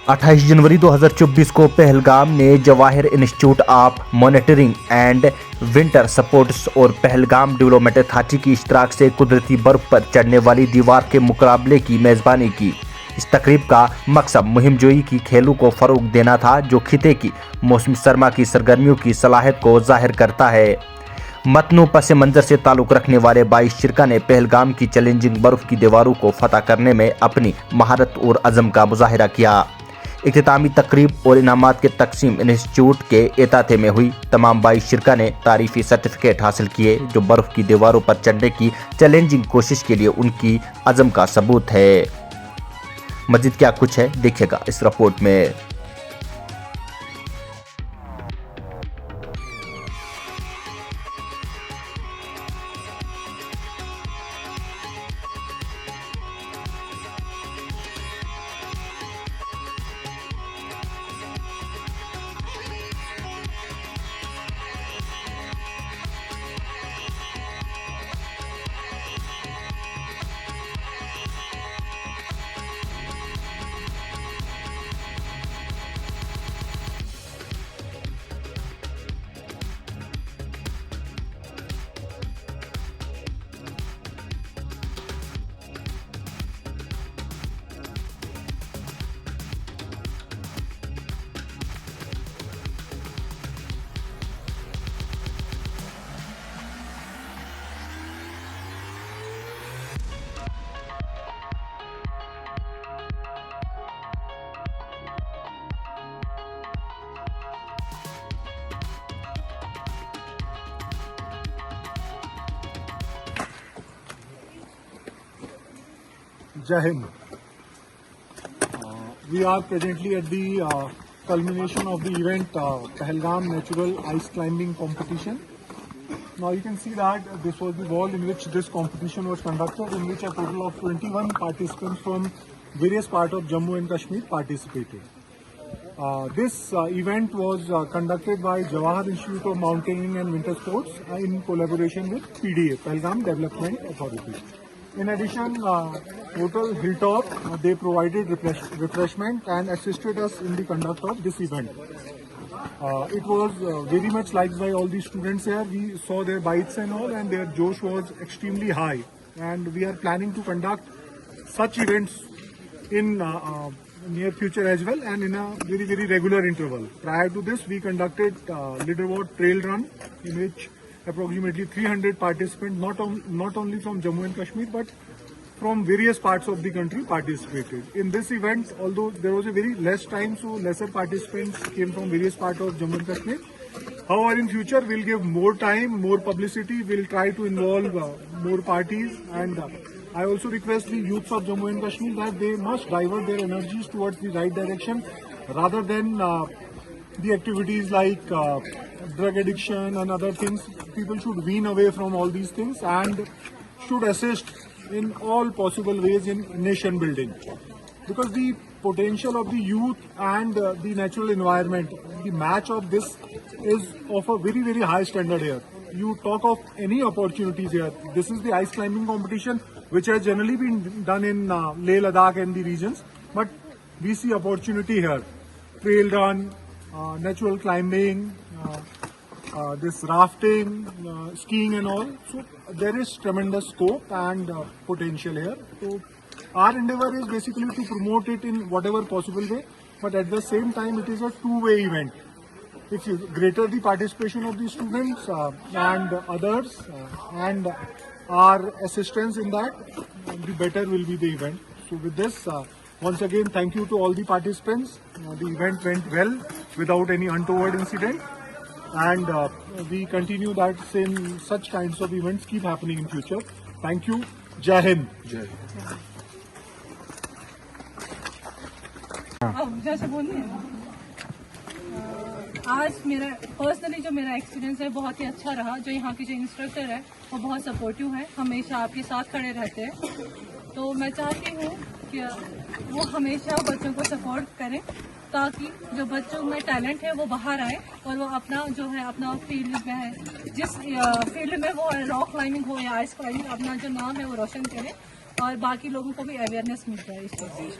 28 जनवरी 2024 को पहलगाम ने Jawahir institute of monitoring and winter sports और पहलगाम डेवलपमेंट अथॉरिटी की इश्तराक से कुदरती बर्फ पर चढ़ने वाली दीवार के मुकाबले की मेज़बानी की। इस तकरीब का मकसद मुहिमजोई की खेलों को फ़रोग देना था, जो खिते की मौसमी सरमा की सरगर्मियों की सलाहियत को जाहिर करता है। मतनू पस मंजर से ताल्लुक़ रखने वाले 22 शिरका ने पहलगाम की चैलेंजिंग बर्फ़ की दीवारों को फतह करने में अपनी महारत और अज़म का मुजाहिरा किया। इख्तितामी तकरीब और इनामात के तकसीम इंस्टीट्यूट के एहताते में हुई। तमाम 22 शिरका ने तारीफ़ी सर्टिफिकेट हासिल किए, जो बर्फ़ की दीवारों पर चढ़ने की चैलेंजिंग कोशिश के लिए उनकी अज़म का सबूत है। मज़ीद क्या कुछ है देखिएगा इस रिपोर्ट में। Jai Hind. We are presently at the culmination of the event Pahalgam Natural Ice Climbing Competition. Now you can see that this was the wall in which this competition was conducted, in which a total of 21 participants from various parts of Jammu and Kashmir participated. This event was conducted by Jawahar Institute of Mountaineering and Winter Sports in collaboration with PDA, Pahalgam Development Authority. In addition, Hotel Hilltop, they provided refreshment and assisted us in the conduct of this event. It was very much liked by all the students here. We saw their bites and all, and their josh was extremely high. And we are planning to conduct such events in near future as well, and in a very regular interval. Prior to this, we conducted Leaderboard Trail Run, in which approximately 300 participants, not only from Jammu and Kashmir, but from various parts of the country participated. In this event, although there was a very less time, so lesser participants came from various parts of Jammu and Kashmir. However, in future, we'll give more time, more publicity. We'll try to involve more parties, and I also request the youths of Jammu and Kashmir that they must divert their energies towards the right direction, rather than the activities like drug addiction and other things. People should wean away from all these things and should assist in all possible ways in nation building, because the potential of the youth and the natural environment, the match of this is of a very high standard here. You talk of any opportunities here. This is the ice climbing competition, which has generally been done in Leh Ladakh and the regions, but we see opportunity here. Trail run, natural climbing, this rafting, skiing and all. So there is tremendous scope and potential here. So our endeavor is basically to promote it in whatever possible way, but at the same time it is a two-way event. If you greater the participation of the students and others and our assistance in that, the better will be the event. So with this, once again, thank you to all the participants. The event went well without any untoward incident, and we continue that same such kinds of events keep happening in future. Thank you. Jai Hind. Jai Hind. जैसे बोलिए, आज मेरा personally जो मेरा experience है बहुत ही अच्छा रहा। जो यहाँ के जो इंस्ट्रक्टर है वो बहुत सपोर्टिव है, हमेशा आपके साथ खड़े रहते हैं। तो मैं चाहती हूँ कि वो हमेशा बच्चों को सपोर्ट करें, ताकि जो बच्चों में टैलेंट है वो बाहर आए और वो अपना जो है अपना फील्ड में है, जिस फील्ड में वो रॉक क्लाइंबिंग हो या आइस क्लाइंबिंग, अपना जो नाम है वो रोशन करें और बाकी लोगों को भी अवेयरनेस मिल जाए इस चीज़।